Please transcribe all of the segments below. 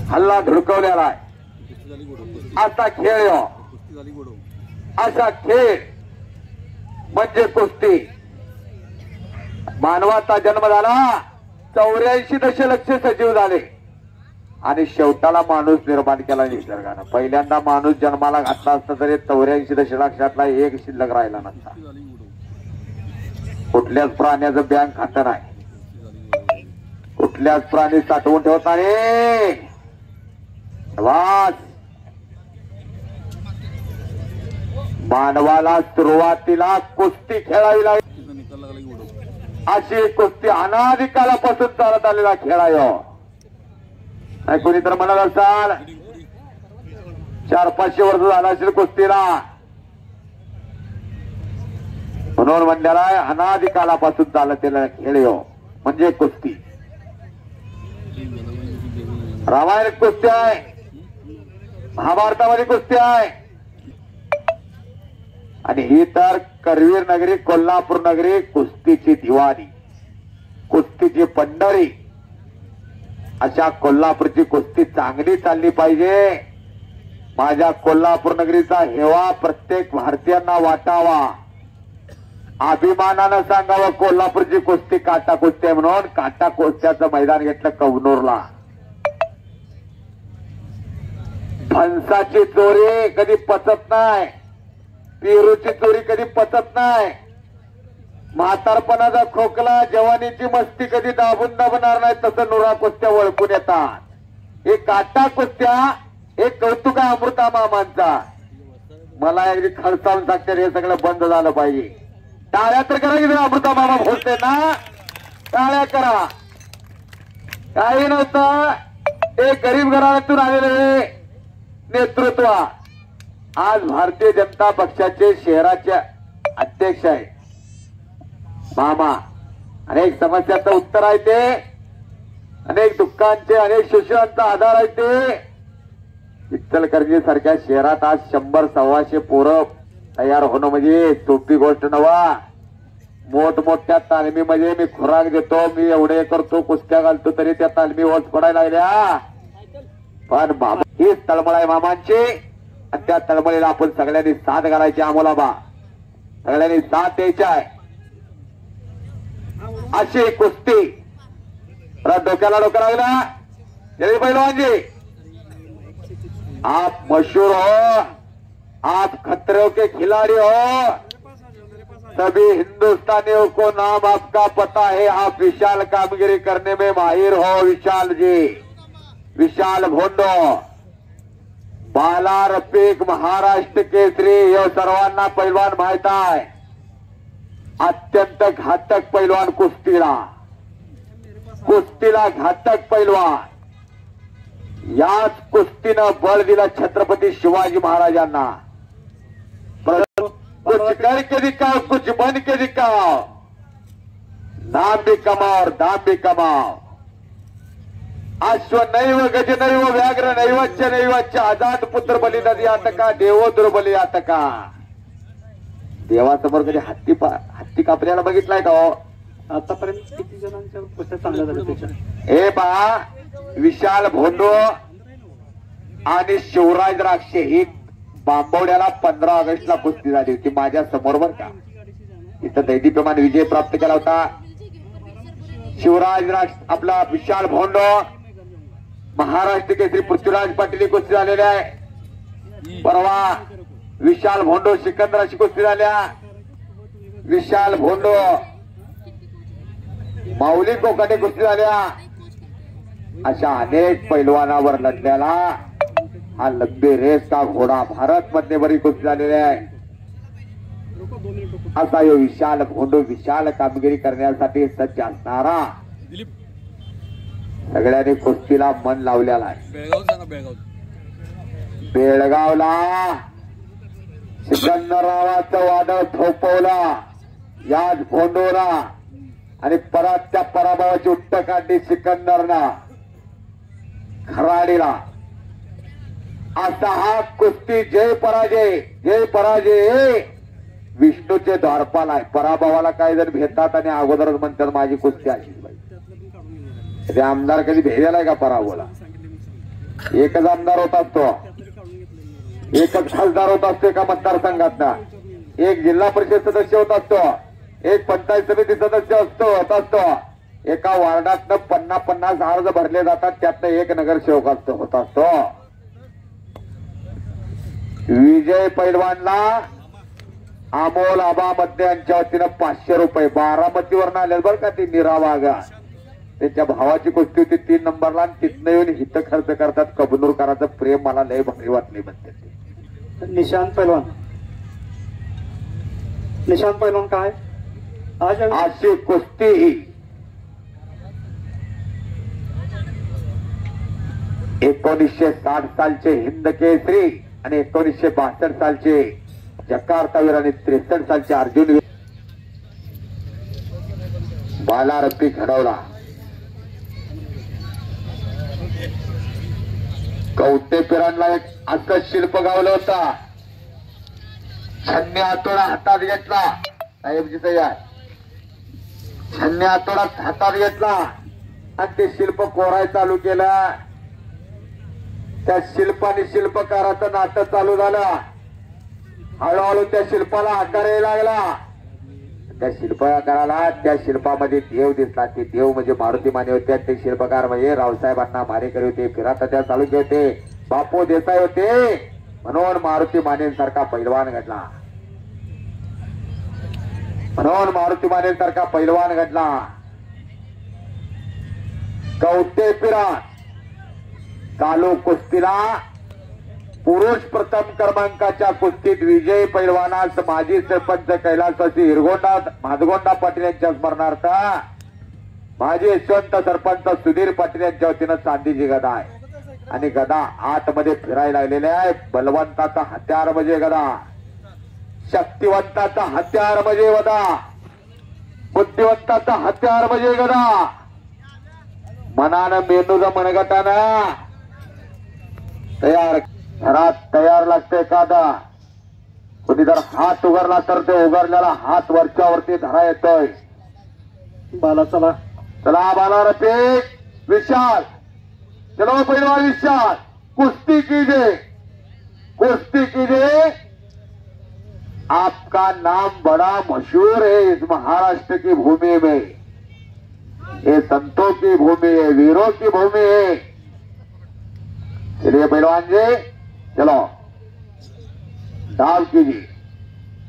हल्ला धुडकवलेला आहे. असा खेळ असा खेळ म्हणजे कुस्ती. मानवाचा जन्म झाला 84 दशलक्ष सजीव झाले आणि शेवटाला माणूस निर्माण केला निसर्गानं. पहिल्यांदा माणूस जन्माला घातला असता तरी 84 दशलक्षातला एक शिल्लक राहिला नसता. कुठल्याच प्राण्याचं बँक खातं नाही, कुठल्याच प्राणी साठवून ठेवता रे. मानवाला सुरुवातीला कुस्ती खेळावी लागली. अशी कुस्ती अनादी कालापासून चालत आलेला खेळ आहे. नाही कोणी तर म्हणत असाल 400-500 वर्ष झाला असेल कुस्तीला, म्हणून म्हणलेला आहे अनादी कालापासून चालतेला खेळ म्हणजे कुस्ती. रामायणात कुस्ती आहे, महाभारतामध्ये कुस्ती आहे आणि ही तर करवीर नगरी कोल्हापूर नगरी कुस्तीची दिवाणी, कुस्तीची पंढरी. अशा कोल्हापूरची कुस्ती चांगली चालली पाहिजे. माझ्या कोल्हापूर नगरीचा हेवा प्रत्येक भारतीयांना वाटावा, अभिमानानं सांगावं कोल्हापूरची कुस्ती काटा कुस्ती आहे म्हणून. काटा कुस्त्याचं मैदान घेतलं कवनूरला. फणसाची चोरी कधी पचत नाही, पेरूची चोरी कधी पचत नाही, म्हातारपणाचा खोकला जवानीची मस्ती कधी दाबून दाबणार नाही. तसं नुरा कुस्त्या ओळखून येतात. हे काटा कुस्त्या हे कौतुक आहे अमृता मामांचा. मला अगदी खडसावून सांगते हे सगळं बंद झालं पाहिजे. टाळ्या तर करा की अमृता मामा बोलते ना, टाळ्या करा. काही नव्हतं, एक गरीब घराण्यातून आलेले नेतृत्व आज भारतीय जनता पक्षाचे शहराचे अध्यक्ष आहे मामा. अनेक समस्यांचं उत्तर आहे ते, अनेक दुःखांचे अनेक शोषणांचा आधार आहे ते. इचलकरंजी सारख्या शहरात आज 100-125 पोरं तयार होणं म्हणजे सोपी गोष्ट नवा. मोठमोठ्या तालमीमध्ये मी खुराक देतो, मी एवढे करतो, कुस्त्या घालतो, तरी त्या तालमी ओझ पडायला लागल्या. पण मामा हीच तळमळ आहे मामांची आणि त्या तळमळीला आपण सगळ्यांनी साथ घालायची. आम्हाला बा सगळ्यांनी साथ द्यायच्या आहे. अशी कुस्ती डोक्याला डोकं लागला जय पहिलवानजी. आप मशहूर हो, आप खतरों के खिलाड़ी हो, सभी हिंदुस्तानियों को नाम आपका पता है. आप विशाल कामगिरी करने में माहिर हो विशाल जी, विशाल भोंडो. बाला रफीक महाराष्ट्र केसरी हे सर्वांना पैलवान माहित आहे. अत्यंत घातक पैलवान कुस्तीला, कुस्तीला घातक पैलवान. याच कुस्तीनं बळ दिलं छत्रपती शिवाजी महाराजांना. कुछ कर के दिखाओ, कुछ बन के दिखाओ, नाम भी कमाओ और दाम भी कमाओ. अश्व नैव गज नैव व्याघ्र नैवच्च नैवच्च अजात पुत्र बली नदी आतका देवो दुर्बली आतका. देवासमोर कधी हत्ती कापल्याला बघितलाय का हो? आतापर्यंत किती जणांच्या कुस्त्या चांगल्या झाल्या त्याच्या? हे पहा विशाल भोंडो आणि शिवराज राक्षे ही बांबवड्याला 15 ऑगस्टला कुस्ती झाली होती माझ्या समोर बर का. इथं दैदीप्यमान विजय प्राप्त केला होता. शिवराज आपला विशाल भोंडो, महाराष्ट्र केसरी पृथ्वीराज पाटील कुस्ती झालेले आहे. परवा विशाल भोंडो सिकंदराशी कुस्ती झाल्या. विशाल भोंडो माऊली कोकाटे कुस्ती झाल्या. अशा अनेक पैलवानावर लढलेला हा लंबे रेस का घोडा भारत मध्ये बरी कुस्ती झालेली आहे. असा यो विशाल भोंडो विशाल कामगिरी करण्यासाठी सज्ज असणारा सगळ्यांनी कुस्तीला मन लावलेला आहे. बेळगावला सिकंदरावाचं वादळ थोपवला याच भोंडोला आणि परत त्या पराभवाची उट्ट काढली सिकंदरना खराडीला. असा हा कुस्ती जय पराजय विष्णूचे द्वारपाल आहे. पराभवाला काही जण भेटतात आणि अगोदरच म्हणतात माझी कुस्ती अशीच पाहिजे. ते आमदार कधी भेटलाय का पराभवाला? एकच आमदार होत असतो, एकच खासदार होत असतो एका मतदारसंघातला, एक जिल्हा परिषद सदस्य होत असतो, एक पंचायत समिती सदस्य होत असतो. एका वार्डातनं 50-50 अर्ज भरले जातात, त्यातनं एक नगरसेवक होत असतो. विजय पैलवानला अमोल आबा मध्ये यांच्या वतीनं 500 रुपये बारामतीवरून आले बरं का. ती नीरा वाघा त्याच्या भावाची कुस्ती होती 3 नंबरला, आणि तिथनं येऊन हित खर्च करतात. कबनूरकरांचं प्रेम मला लय भारी वाटले म्हणते. निशांत पैलवान, निशांत पैलवान काय आज अशी कुस्ती ही 1960 सालचे हिंद केसरी आणि 1962 सालचे जकार्तावीर आणि 63 सालचे अर्जुन बालारपी घडवला. कवटेपिरांना एक असं शिल्प गावलं होता. छन्नी हातोडा हातात घेतला, साहेबजी तयार. छन्नी हातोडा हातात घेतला आणि ते शिल्प कोराय चालू केलं. त्या शिल्पाने शिल्पकाराचं नाटक चालू झालं. हळूहळू त्या शिल्पाला आकार यायला लागला. त्या शिल्पकाराला त्या शिल्पामध्ये देव दिसला. ते देव म्हणजे मारुती माने होते. ते शिल्पकार म्हणजे रावसाहेबांना मारेकरी होते, फिराताच्या तालुके होते, बापू देसाई होते. म्हणून मारुती मानेसारखा पैलवान घडला, म्हणून मारुती मानेसारखा पैलवान घडला. कवटेपिरान चालू कुस्तीला पुरुष प्रथम क्रमांकाच्या कुस्तीत विजय पैलवानास माजी सरपंच कैलासवासी हिरगोंडा भादगोंडा पाटील यांच्या स्मरणार्थ माजी यशवंत सरपंच सुधीर पाटील यांच्या वतीनं चांदीची गदा आहे. आणि गदा आतमध्ये फिरायला लागलेले आहे. बलवंताचा हत्यार म्हणजे गदा, शक्तिवंताचा हत्यार म्हणजे गदा, बुद्धिवंताचा हत्यार म्हणजे गदा. मनानं मेंदूचं मनगटानं तयार, घरात तयार लागते एखादा. कोणी जर हात उगारला तर ते उगारलेला हात वरच्यावरती धरा येतोय. बाला चला चला बाला रफिक विशाल, चलो पैलवान विशाल, कुश्ती कीजिए, कुश्ती कीजिए. आपका नाम बड़ा मशहूर है इस महाराष्ट्र की भूमि में. ये संतों की भूमि है, वीरों की भूमि है. चलिए पहलवान जी, चलो दाव कीजिए,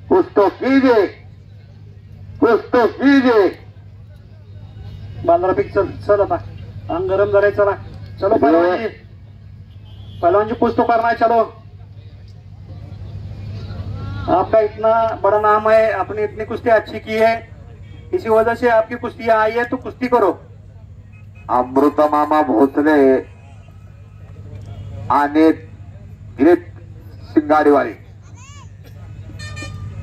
कुछ तो कीजिए, कुछ तो कीजिए. बांद्रापीक चल चल आता अंग गरम झाले. चला चलो पहलवान जी, पहलवान जी कुछ तो करना है. चलो आपका इतना बड़ा नाम है, आपने इतनी कुश्ती अच्छी की है, इसी वजह से आपकी कुश्ती आई है, तो कुश्ती करो. अमृत मामा भोसले आणि दिलीप शिंगाडीवाले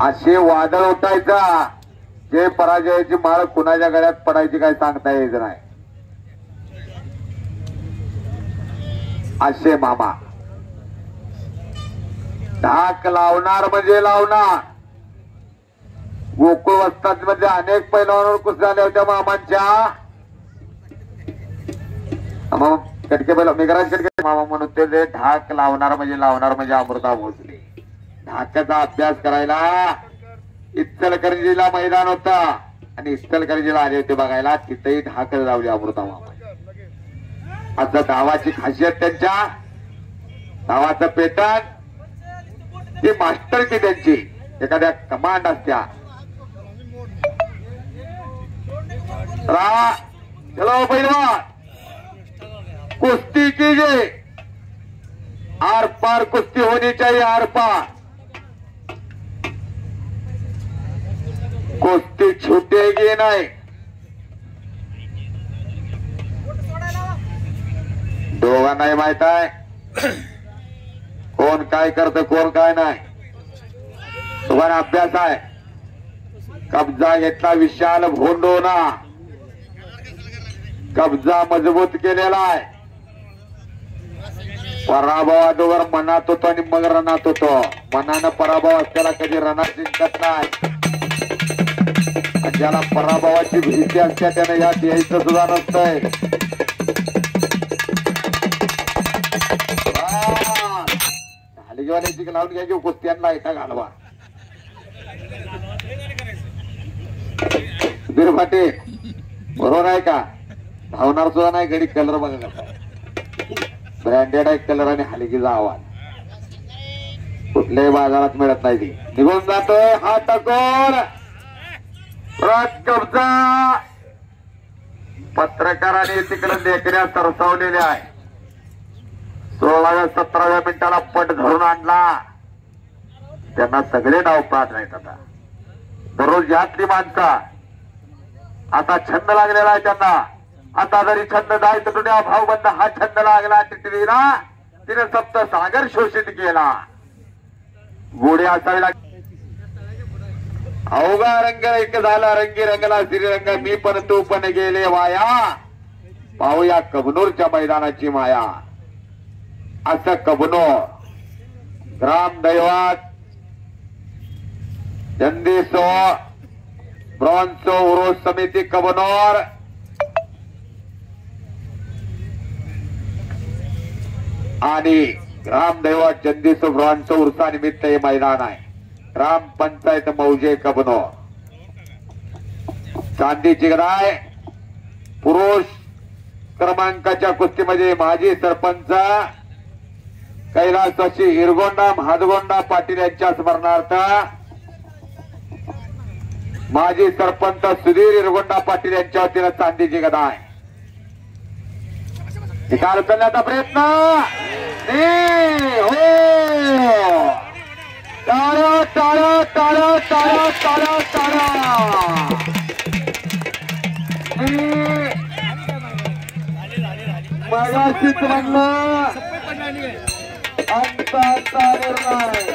असे वादळ उठायचा. जे पराजयाची माळ कुणाच्या गळ्यात पडायची काय सांगता यायचं नाही. असे मामा धाक लावणार म्हणजे लावणार. गोकुळ वस्तात मध्ये अनेक पैलवानांवर कुस्त्या झाल्या होत्या मामांच्या. कटके बैल मेघराज कटके मामा म्हणून ते धाक लावणार म्हणजे अमृता भोसले. धाकाचा अभ्यास करायला इचलकरंजीला मैदान होता आणि इचलकरंजीला आले होते बघायला. तिथेही धाक लावली अमृता मामा. असं धावाची खासियत त्यांच्या, धावाचं पेटन ही मास्टर की त्यांची एखाद्या कमांड असत्या. चलो पैलवान कुश्ती कीजिए, आर पार कुश्ती होनी चाहिए. आर पार कुश्ती छूटेगी नाही. दोघांनाही माहित आहे कोण काय करतं कोण काय नाही. तुम्हाला अभ्यास आहे. कब्जा घेतला विशाल भोंडोना, कब्जा मजबूत केलेला आहे. पराभवावर मनात होतो आणि मग रणात होतो. मनानं पराभव असल्याला कधी रणात जिंकत नाही. ज्याला पराभवाची भीती असते त्याने यात यायचं सुद्धा नसतंय. हलगीवाल्याची लावून घ्यायची कुस्त्यांना एका घालवा. सुधीर फाटे बरोबर आहे का? धावणार सुद्धा नाही गडी. कलर बघा कसा ब्रँडेड आहे कलर आणि हलगीचा आवाज कुठल्याही बाजारात मिळत नाही. ती निघून जातोय हा टकोर राज कब्जा. पत्रकारांनी तिकडे देखण्या सरसावलेल्या आहे. 16व्या 17व्या मिनिटाला पट धरून आणला. त्यांना सगळे डाव पाहत नाहीत. आता दररोज यातली माणसं आता छंद लागलेला आहे त्यांना. आता जरी छंद जायचं तुझ्या भाऊबंद हा छंद लागला टिटवीला. तिने सप्त सागर शोषित केला. गोडे असावी लागली. अवघा रंग एक झाला रंगी रंगला श्रीरंग. मी पण तू पण गेले वाया. पाहूया कबनूरच्या मैदानाची माया. असं कबनूर ग्रामदैवत चंदीसो ब्रॉन्झो उरुस समिती कबनूर आणि ग्रामदैवत चंदीसो ब्रॉन्झो उरुसानिमित्त हे मैदान आहे. ग्रामपंचायत मौजे कबनूर. चांदीची गदाय पुरुष क्रमांकाच्या कुस्तीमध्ये माजी सरपंच कैलासवासी हिरगोंडा महादगोंडा पाटील यांच्या स्मरणार्थ माजी सरपंच सुधीर हिरगोंडा पाटील यांच्या वतीनं चांदीची गदाय. निकाल करण्याचा प्रयत्न हो. टाळ्या टाळ्या टाळ्या टाळ्या टाळ्या टाळ्या. मगाशीच म्हणलं अंताचा निर्णय